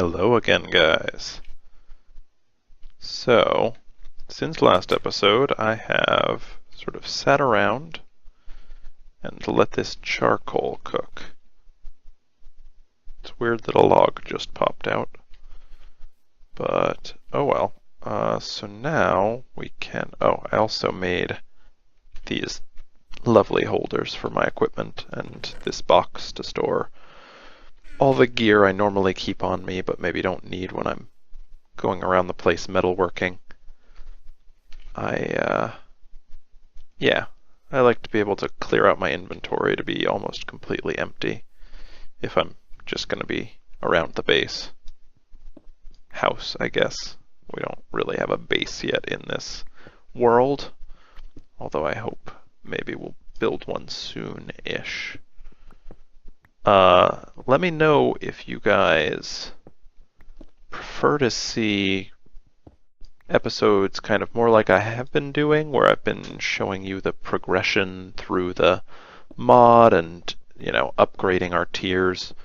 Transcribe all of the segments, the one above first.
Hello again, guys. So, since last episode, I have sort of sat around and let this charcoal cook. It's weird that a log just popped out, but oh well. So now we can... Oh, I also made these lovely holders for my equipment and this box to store all the gear I normally keep on me, but maybe don't need when I'm going around the place metalworking. Yeah, I like to be able to clear out my inventory to be almost completely empty if I'm just going to be around the base. House, I guess. We don't really have a base yet in this world, although I hope maybe we'll build one soon-ish. Let me know if you guys prefer to see episodes kind of more like I have been doing, where I've been showing you the progression through the mod and, you know, upgrading our tiers,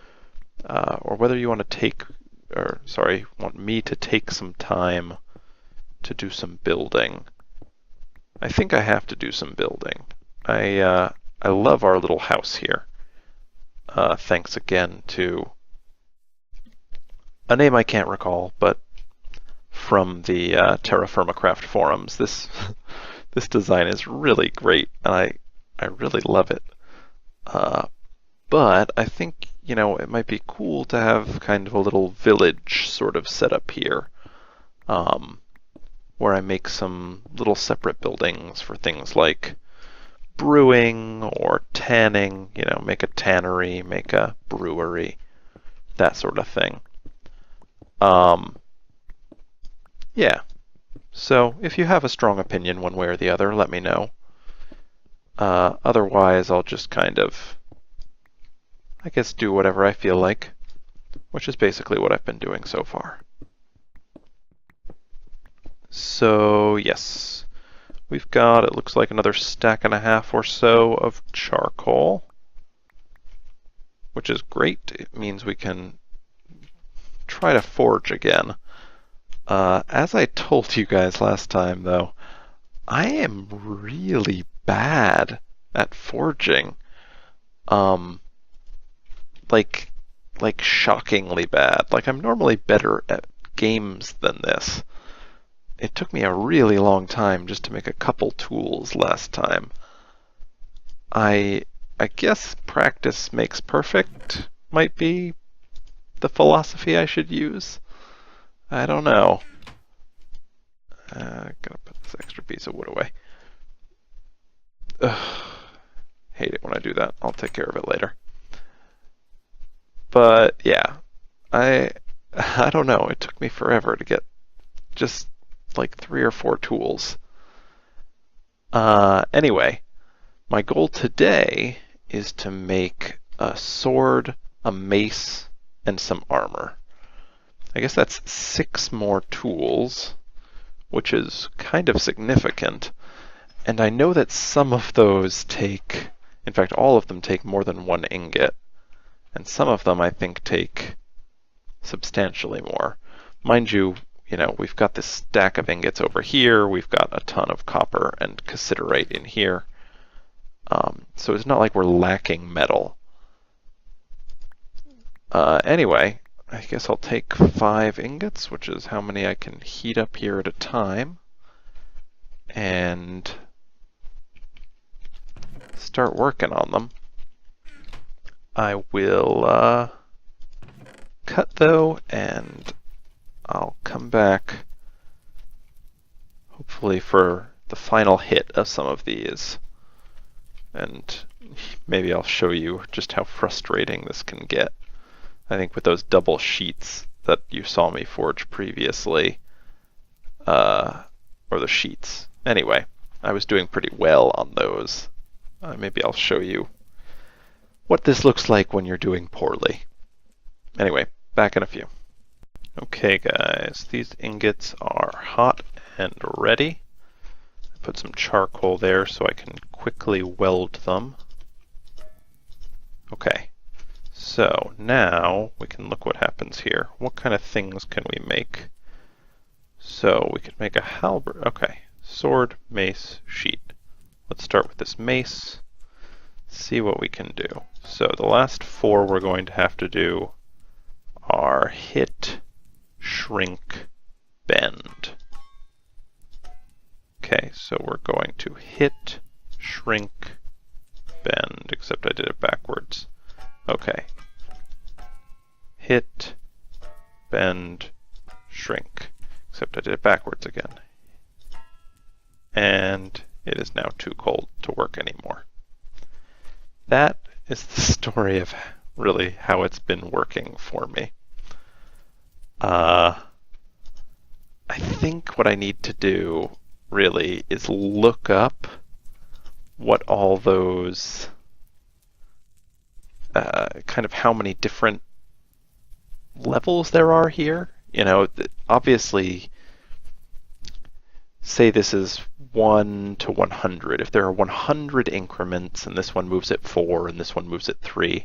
or whether you want to want me to take some time to do some building. I think I have to do some building. I love our little house here. Thanks again to a name I can't recall, but from the TerraFirmaCraft forums. This design is really great, and I really love it. But I think, you know, it might be cool to have kind of a little village sort of set up here, where I make some little separate buildings for things like brewing or tanning, you know, make a tannery, make a brewery, that sort of thing. Yeah, so if you have a strong opinion one way or the other, let me know. Otherwise, I'll just kind of, I guess, do whatever I feel like, which is basically what I've been doing so far. So, yes. We've got, it looks like, another stack and a half or so of charcoal, which is great. It means we can try to forge again. As I told you guys last time, though, I am really bad at forging. Like shockingly bad. Like, I'm normally better at games than this. It took me a really long time just to make a couple tools last time. I guess practice makes perfect might be the philosophy I should use. I don't know. Gotta put this extra piece of wood away. Ugh. Hate it when I do that. I'll take care of it later. But yeah, I don't know. It took me forever to get just like 3 or 4 tools. Anyway, my goal today is to make a sword, a mace, and some armor. I guess that's 6 more tools, which is kind of significant. And I know that some of those take, in fact, all of them take more than 1 ingot. And some of them, I think, take substantially more. Mind you, you know, we've got this stack of ingots over here. We've got a ton of copper and cassiterite in here. So it's not like we're lacking metal. Anyway, I guess I'll take 5 ingots, which is how many I can heat up here at a time, and start working on them. I will cut though, and I'll come back hopefully for the final hit of some of these, and maybe I'll show you just how frustrating this can get. I think with those double sheets that you saw me forge previously, or the sheets. Anyway, I was doing pretty well on those. Maybe I'll show you what this looks like when you're doing poorly. Anyway, back in a few. Okay guys, these ingots are hot and ready. I put some charcoal there so I can quickly weld them. Okay, So now we can look what happens here. What kind of things can we make? So we could make a halberd. Okay, sword, mace, sheet. Let's start with this mace. See what we can do. So the last four we're going to have to do are hit, shrink, bend. Okay, so we're going to hit, shrink, bend, except I did it backwards. Okay. Hit, bend, shrink, except I did it backwards again. And it is now too cold to work anymore. That is the story of really how it's been working for me. I think what I need to do really is look up what all those kind of how many different levels there are here. You know, obviously, say this is 1 to 100. If there are 100 increments and this one moves at 4 and this one moves at 3,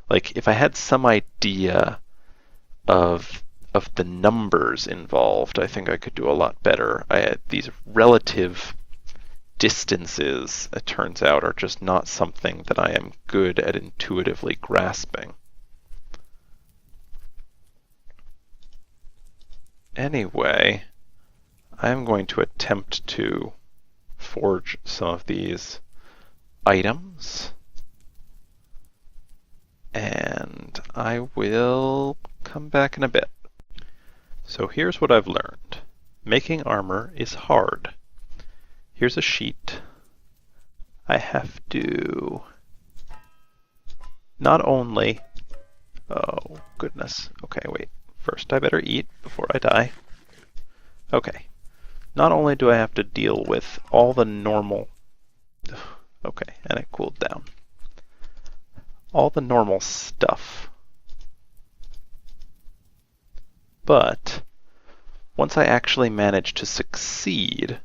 like if I had some idea of the numbers involved, I think I could do a lot better. These relative distances, it turns out, are just not something that I am good at intuitively grasping. Anyway, I'm going to attempt to forge some of these items, and I will come back in a bit. So here's what I've learned. Making armor is hard. Here's a sheet. I have to not only... Oh, goodness. Okay, wait. First I better eat before I die. Okay. Not only do I have to deal with all the normal... Okay, and it cooled down. All the normal stuff. But once I actually manage to succeed,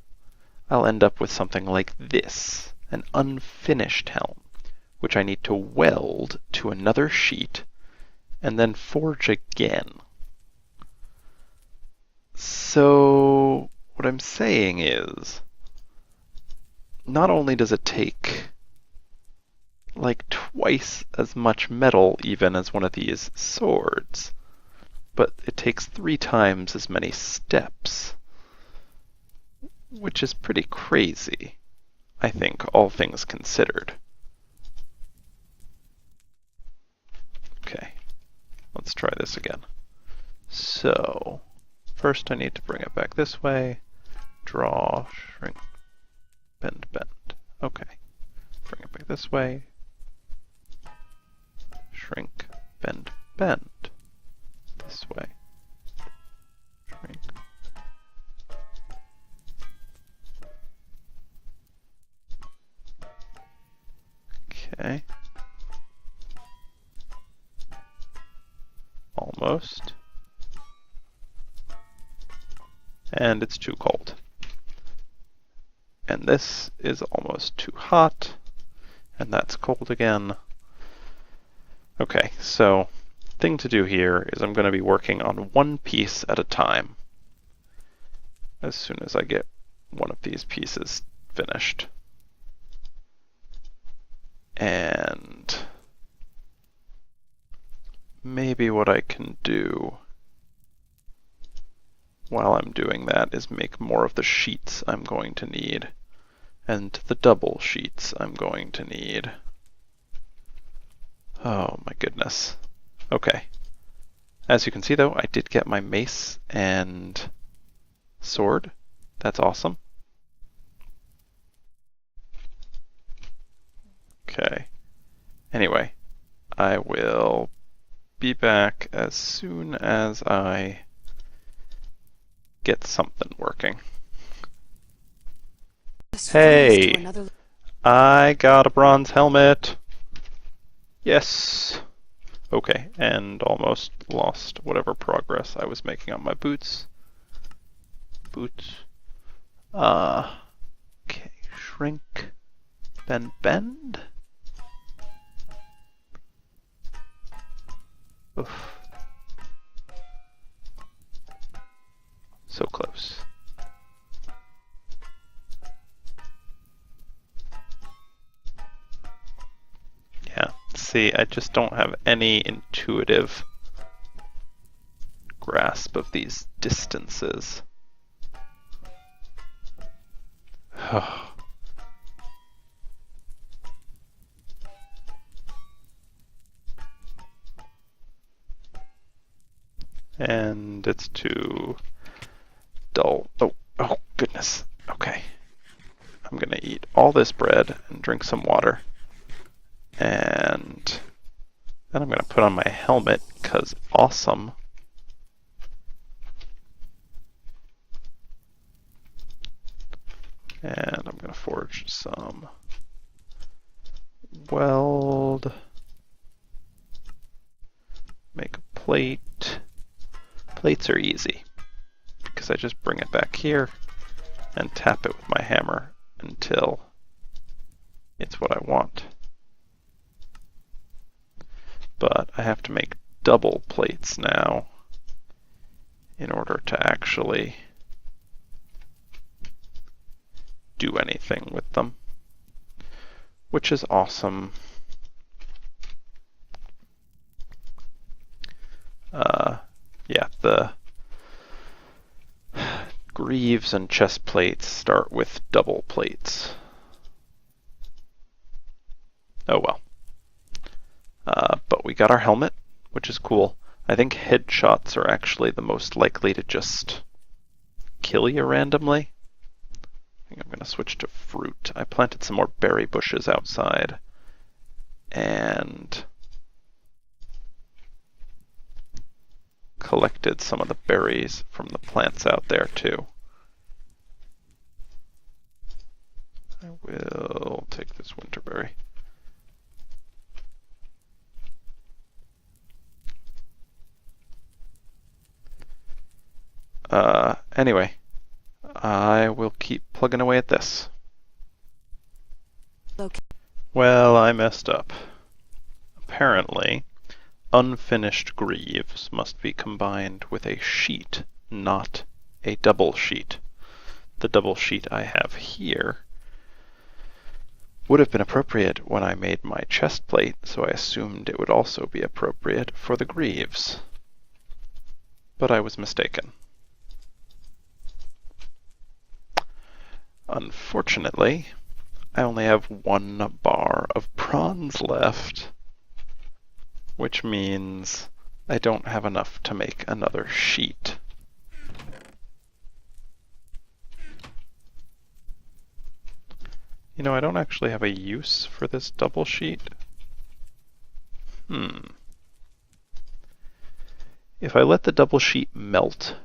I'll end up with something like this, an unfinished helm, which I need to weld to another sheet and then forge again. So what I'm saying is, not only does it take like twice as much metal even as one of these swords, but it takes 3 times as many steps, which is pretty crazy, I think, all things considered. Okay, let's try this again. So, first I need to bring it back this way, draw, shrink, bend, bend. Okay, bring it back this way, shrink, bend, bend. This way. Shrink. Okay. Almost. And it's too cold. And this is almost too hot. And that's cold again. Okay, so thing to do here is I'm going to be working on one piece at a time as soon as I get one of these pieces finished. And maybe what I can do while I'm doing that is make more of the sheets I'm going to need and the double sheets I'm going to need. Oh my goodness. Okay. As you can see though, I did get my mace and sword. That's awesome. Okay. Anyway, I will be back as soon as I get something working. Hey! I got a bronze helmet! Yes! Okay, and almost lost whatever progress I was making on my boots. Boots. Okay, shrink, bend, bend. Oof. So close. Yeah, see, I just don't have any intuitive grasp of these distances. And it's too dull. Oh goodness. Okay. I'm gonna eat all this bread and drink some water. And then I'm gonna put on my helmet, because awesome. And I'm gonna forge some weld. Make a plate. Plates are easy, because I just bring it back here and tap it with my hammer until it's what I want. But I have to make double plates now in order to actually do anything with them, which is awesome. Yeah, the greaves and chest plates start with double plates. Oh well. But we got our helmet, which is cool. I think headshots are actually the most likely to just kill you randomly. I think I'm going to switch to fruit. I planted some more berry bushes outside. And collected some of the berries from the plants out there too. I will take this winterberry. Anyway, I will keep plugging away at this. Okay. Well, I messed up. Apparently, unfinished greaves must be combined with a sheet, not a double sheet. The double sheet I have here would have been appropriate when I made my chest plate, so I assumed it would also be appropriate for the greaves. But I was mistaken. Unfortunately, I only have 1 bar of bronze left, which means I don't have enough to make another sheet. You know, I don't actually have a use for this double sheet. If I let the double sheet melt,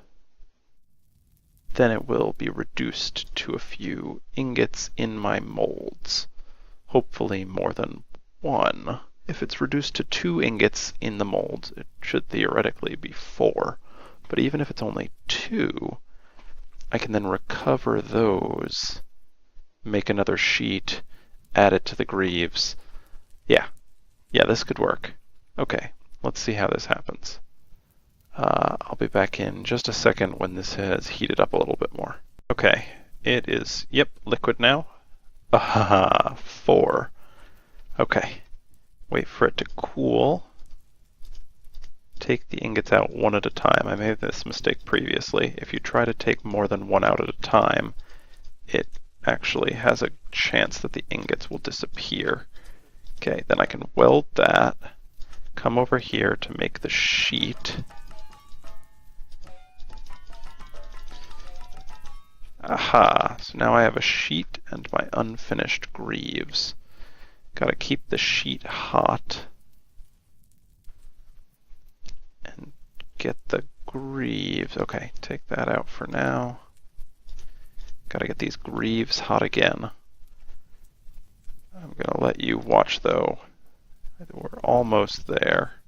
then it will be reduced to a few ingots in my molds. Hopefully more than 1. If it's reduced to 2 ingots in the molds, it should theoretically be 4. But even if it's only 2, I can then recover those, make another sheet, add it to the greaves. Yeah, this could work. Okay, let's see how this happens. I'll be back in just a second when this has heated up a little bit more. Okay, it is, liquid now. 4. Okay, wait for it to cool. Take the ingots out one at a time. I made this mistake previously. If you try to take more than one out at a time, it actually has a chance that the ingots will disappear. Okay, then I can weld that, come over here to make the sheet. Aha, so now I have a sheet and my unfinished greaves. Gotta keep the sheet hot. And get the greaves. Okay, take that out for now. Gotta get these greaves hot again. I'm gonna let you watch though. We're almost there.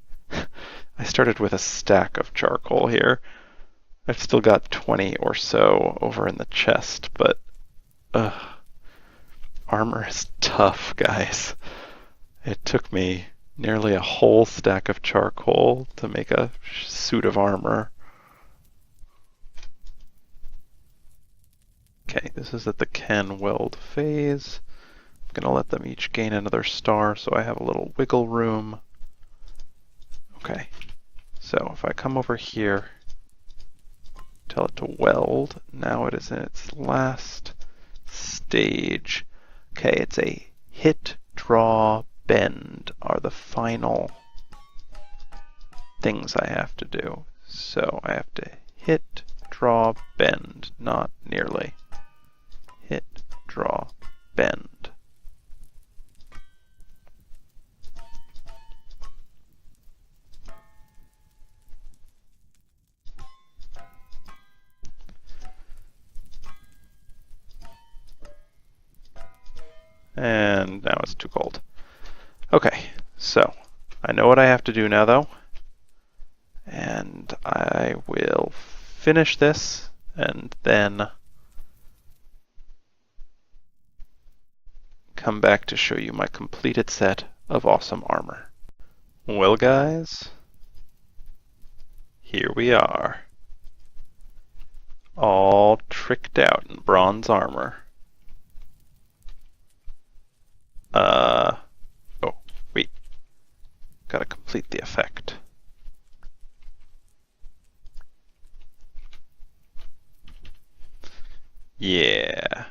I started with a stack of charcoal here. I've still got 20 or so over in the chest, but armor is tough, guys. It took me Nearly a whole stack of charcoal to make a suit of armor. Okay, this is at the can weld phase. I'm gonna let them each gain another star so I have a little wiggle room. Okay, so if I come over here, tell it to weld, now it is in its last stage. Okay, it's a hit, draw, bend are the final things I have to do. So I have to hit, draw, bend, not nearly. Hit, draw, bend. And now it's too cold. Okay, so I know what I have to do now though. And I will finish this and then come back to show you my completed set of awesome armor. Well guys, here we are. All tricked out in bronze armor. Oh, wait. Gotta complete the effect. Yeah.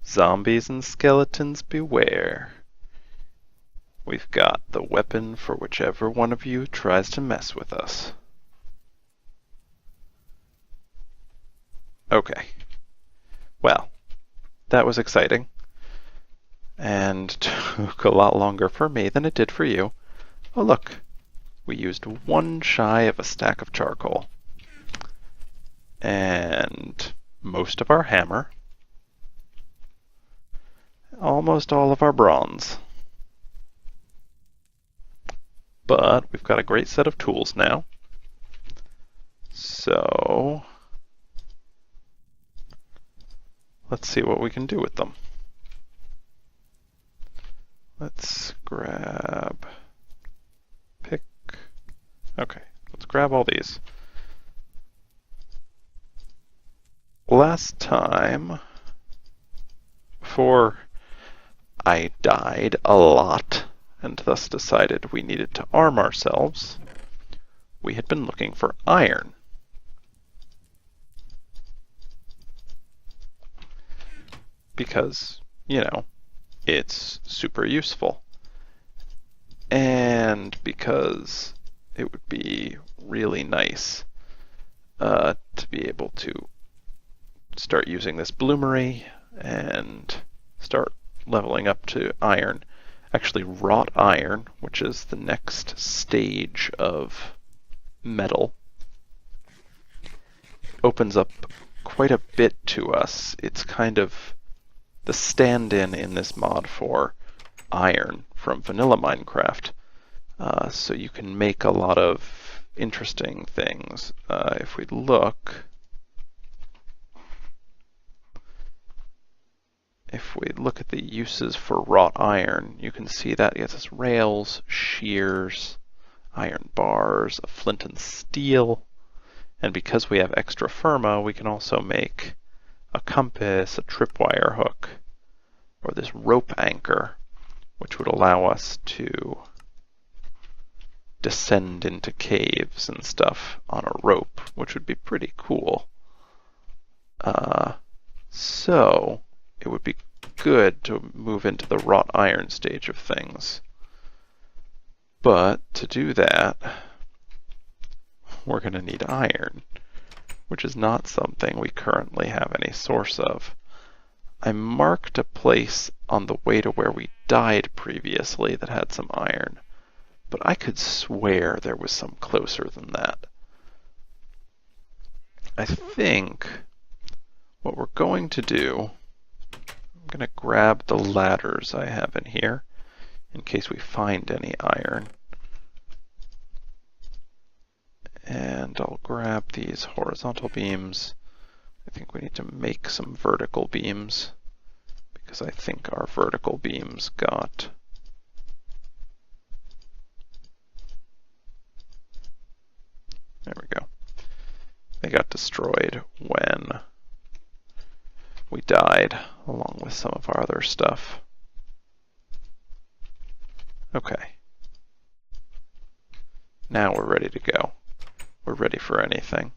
Zombies and skeletons beware. We've got the weapon for whichever one of you tries to mess with us. Okay. Well, that was exciting. And took a lot longer for me than it did for you. Oh look, we used one shy of a stack of charcoal. And most of our hammer. Almost all of our bronze. But we've got a great set of tools now. So let's see what we can do with them. Let's grab pick. Okay, let's grab all these. Last time, before I died a lot and thus decided we needed to arm ourselves, we had been looking for iron. Because, you know, it's super useful. And because it would be really nice to be able to start using this bloomery and start leveling up to iron. Actually, wrought iron, which is the next stage of metal, opens up quite a bit to us. It's kind of the stand-in in this mod for iron from vanilla Minecraft. So you can make a lot of interesting things. If we look at the uses for wrought iron, you can see that it gets us rails, shears, iron bars, a flint and steel, and because we have extra firma, we can also make a compass, a tripwire hook, or this rope anchor, which would allow us to descend into caves and stuff on a rope, which would be pretty cool. So it would be good to move into the wrought iron stage of things. But to do that, we're going to need iron, which is not something we currently have any source of. I marked a place on the way to where we died previously that had some iron, but I could swear there was some closer than that. I think what we're going to do, I'm going to grab the ladders I have in here in case we find any iron. And I'll grab these horizontal beams. I think we need to make some vertical beams because I think our vertical beams got There we go. They got destroyed when we died, along with some of our other stuff. Okay. Now we're ready to go. We're ready for anything.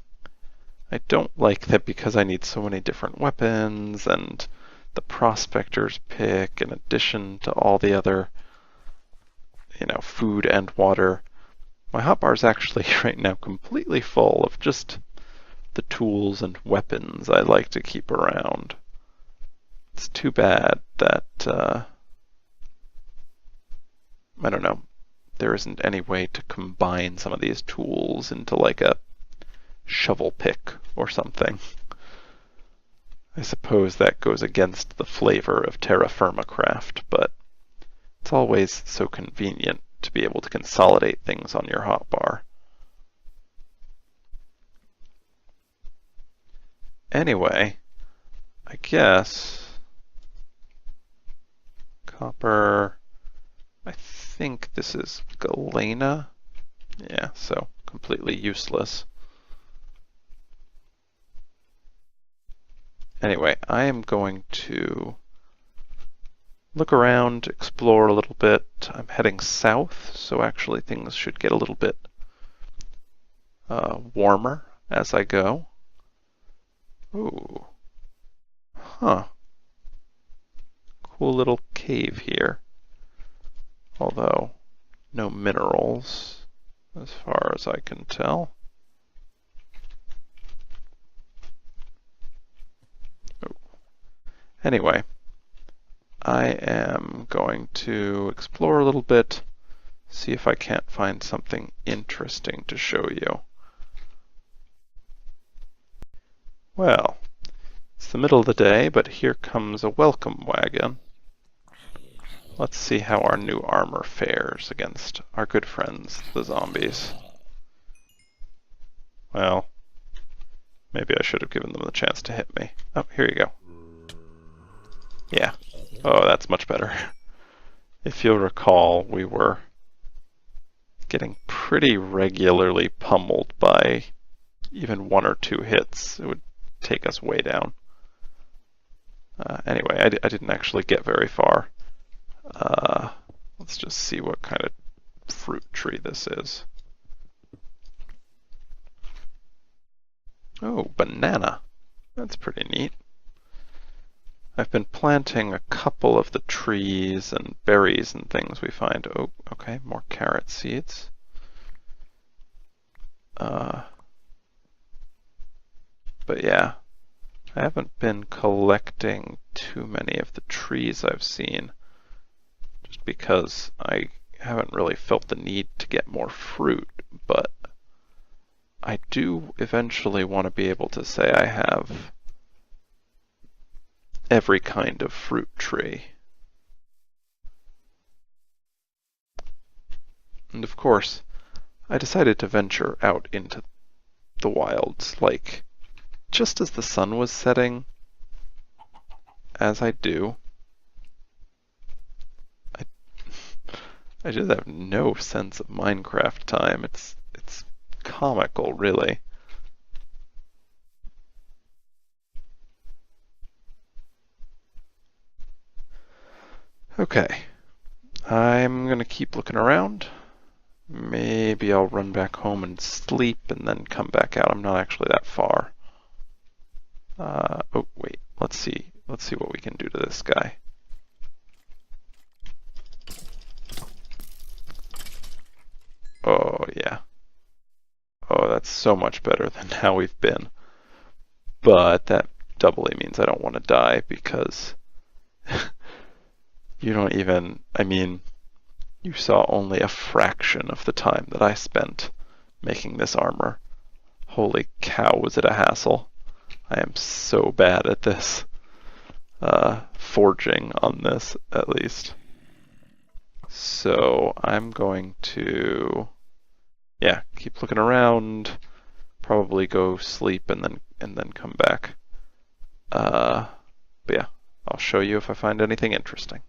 I don't like that because I need so many different weapons and the prospector's pick in addition to all the other, food and water. My hotbar is actually right now completely full of just the tools and weapons I like to keep around. It's too bad that, I don't know, there isn't any way to combine some of these tools into like a shovel pick or something. I suppose that goes against the flavor of TerraFirmaCraft, but it's always so convenient to be able to consolidate things on your hotbar. Anyway, I guess copper, I think this is galena. Yeah, so completely useless. Anyway, I am going to look around, explore a little bit. I'm heading south, so actually things should get a little bit warmer as I go. Ooh. Huh. Cool little cave here. Although, no minerals, as far as I can tell. Ooh. Anyway, I am going to explore a little bit, see if I can't find something interesting to show you. Well, it's the middle of the day, but here comes a welcome wagon. Let's see how our new armor fares against our good friends, the zombies. Well, maybe I should have given them the chance to hit me. Oh, here you go. Yeah. Oh, that's much better. If you'll recall, we were getting pretty regularly pummeled by even 1 or 2 hits. It would take us way down. Anyway, I didn't actually get very far. Let's just see what kind of fruit tree this is. Oh, banana. That's pretty neat. I've been planting a couple of the trees and berries and things we find. Oh, okay, more carrot seeds. But yeah, I haven't been collecting too many of the trees I've seen, just because I haven't really felt the need to get more fruit, but I do eventually want to be able to say I have every kind of fruit tree. And of course, I decided to venture out into the wilds, like, just as the sun was setting, as I do. I just have no sense of Minecraft time. It's comical, really. Okay, I'm gonna keep looking around. Maybe I'll run back home and sleep and then come back out. I'm not actually that far. Oh, wait, let's see what we can do to this guy. Oh, yeah. Oh, that's so much better than how we've been. But that doubly means I don't want to die because you don't even, I mean, you saw only a fraction of the time that I spent making this armor. Holy cow, was it a hassle. I am so bad at this. Forging on this, at least. So I'm going to, yeah, keep looking around, probably go sleep and then come back. But yeah, I'll show you if I find anything interesting.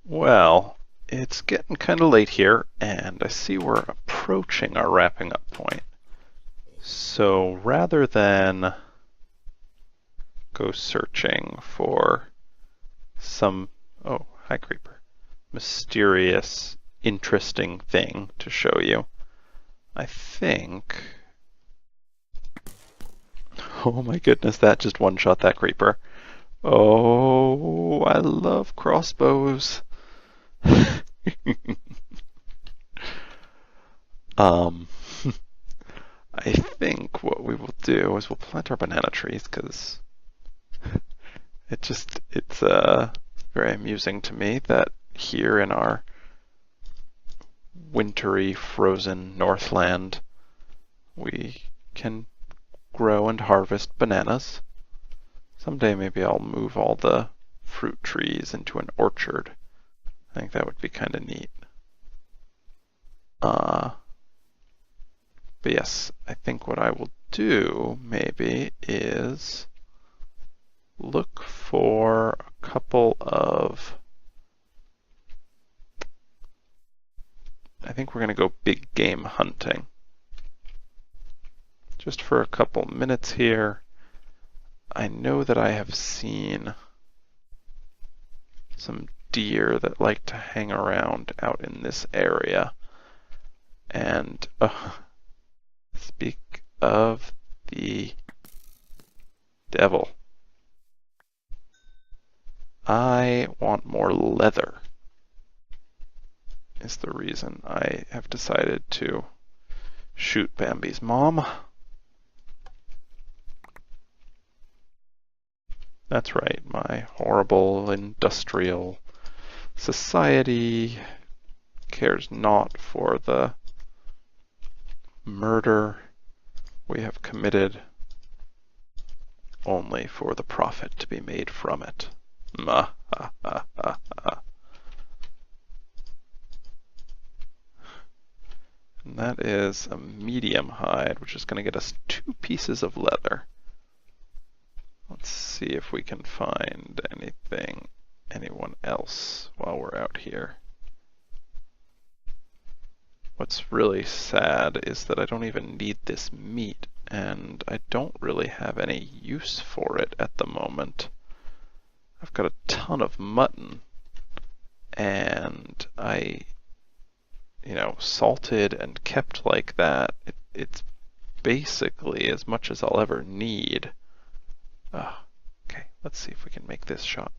Well, it's getting kind of late here, and I see we're approaching our wrapping up point. So rather than go searching for some, oh, hi creeper, mysterious, interesting thing to show you, I think, oh my goodness, that just one-shot that creeper. Oh, I love crossbows. um, I think what we will do is we'll plant our banana trees because it's very amusing to me that here in our wintry, frozen Northland, we can grow and harvest bananas. Someday maybe I'll move all the fruit trees into an orchard. I think that would be kind of neat. But yes, I think what I will do maybe is look for a couple of, I think we're going to go big game hunting. Just for a couple minutes here. I know that I have seen some deer that like to hang around out in this area. And speak of the devil, I want more leather, is the reason I have decided to shoot Bambi's mom. That's right, my horrible industrial society cares not for the murder we have committed, only for the profit to be made from it. Ma ha ha ha ha. And that is a medium hide, which is going to get us 2 pieces of leather. Let's see if we can find anyone else while we're out here. What's really sad is that I don't even need this meat, and I don't really have any use for it at the moment. I've got a ton of mutton, and salted and kept like that, it's basically as much as I'll ever need. Okay, let's see if we can make this shot.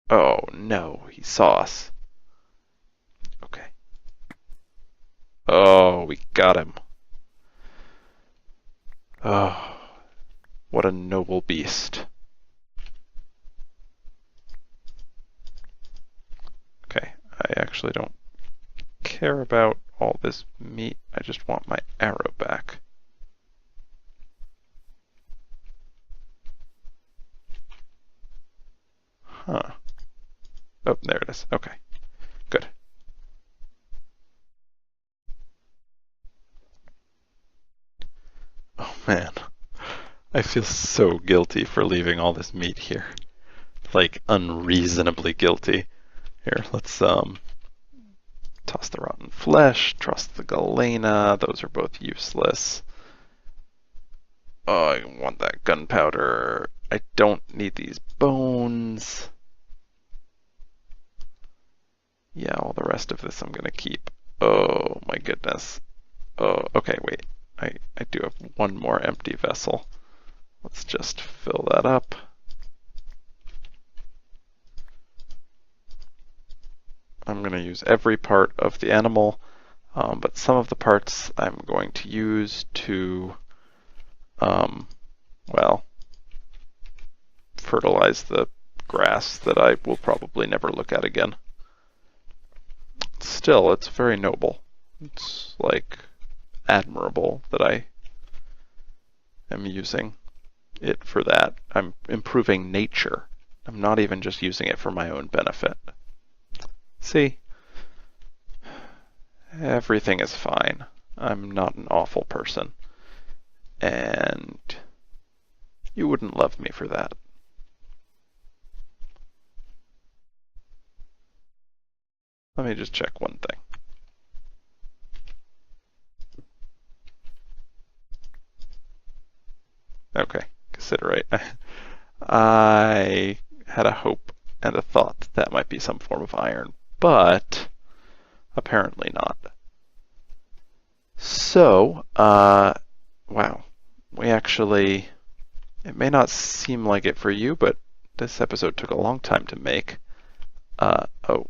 Oh no, he saw us. Okay. Oh, we got him. Oh, what a noble beast. Okay, I actually don't care about all this meat. I just want my arrow back. Huh. Oh, there it is. Okay, good. Oh man, I feel so guilty for leaving all this meat here. Like, unreasonably guilty. Here, let's toss the rotten flesh, toss the galena. Those are both useless. Oh, I want that gunpowder. I don't need these bones. Yeah, all the rest of this I'm gonna keep. Oh my goodness. Oh, okay, wait. I do have one more empty vessel. Let's just fill that up. I'm going to use every part of the animal, but some of the parts I'm going to use to, well, fertilize the grass that I will probably never look at again. Still, it's very noble. It's like admirable that I am using it for that. I'm improving nature. I'm not even just using it for my own benefit. See? Everything is fine. I'm not an awful person. And you wouldn't love me for that. Let me just check one thing. Okay, considerate. I had a hope and a thought that that might be some form of iron, but apparently not. So, wow, we actually, it may not seem like it for you, but this episode took a long time to make. Oh,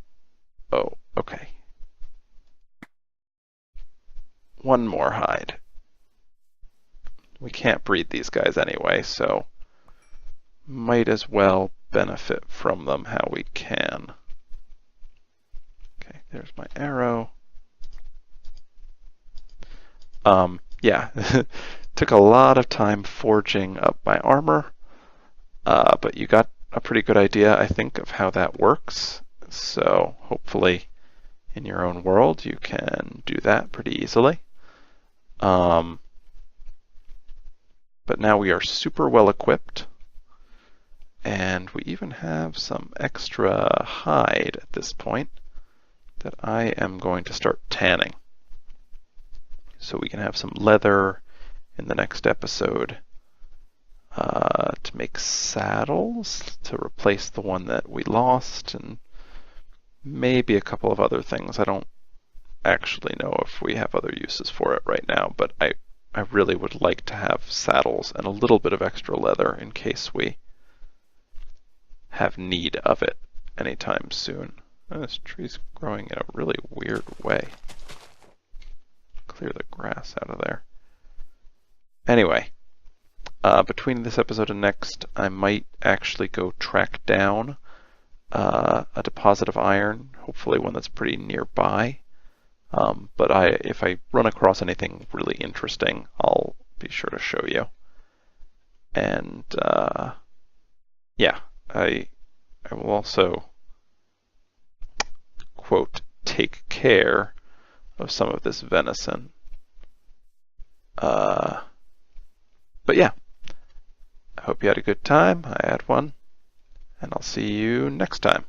okay. One more hide. We can't breed these guys anyway, so might as well benefit from them how we can. Okay, there's my arrow. Yeah, took a lot of time forging up my armor, but you got a pretty good idea, I think, of how that works. So hopefully in your own world you can do that pretty easily. But now we are super well equipped, and we even have some extra hide at this point that I am going to start tanning. So we can have some leather in the next episode to make saddles to replace the one that we lost, and maybe a couple of other things. I don't actually know if we have other uses for it right now, but I really would like to have saddles and a little bit of extra leather in case we have need of it anytime soon. Oh, this tree's growing in a really weird way. Clear the grass out of there. Anyway, between this episode and next, I might actually go track down a deposit of iron, hopefully one that's pretty nearby. But if I run across anything really interesting, I'll be sure to show you. And yeah, I will also, quote, take care of some of this venison. But yeah, I hope you had a good time. I had one, and I'll see you next time.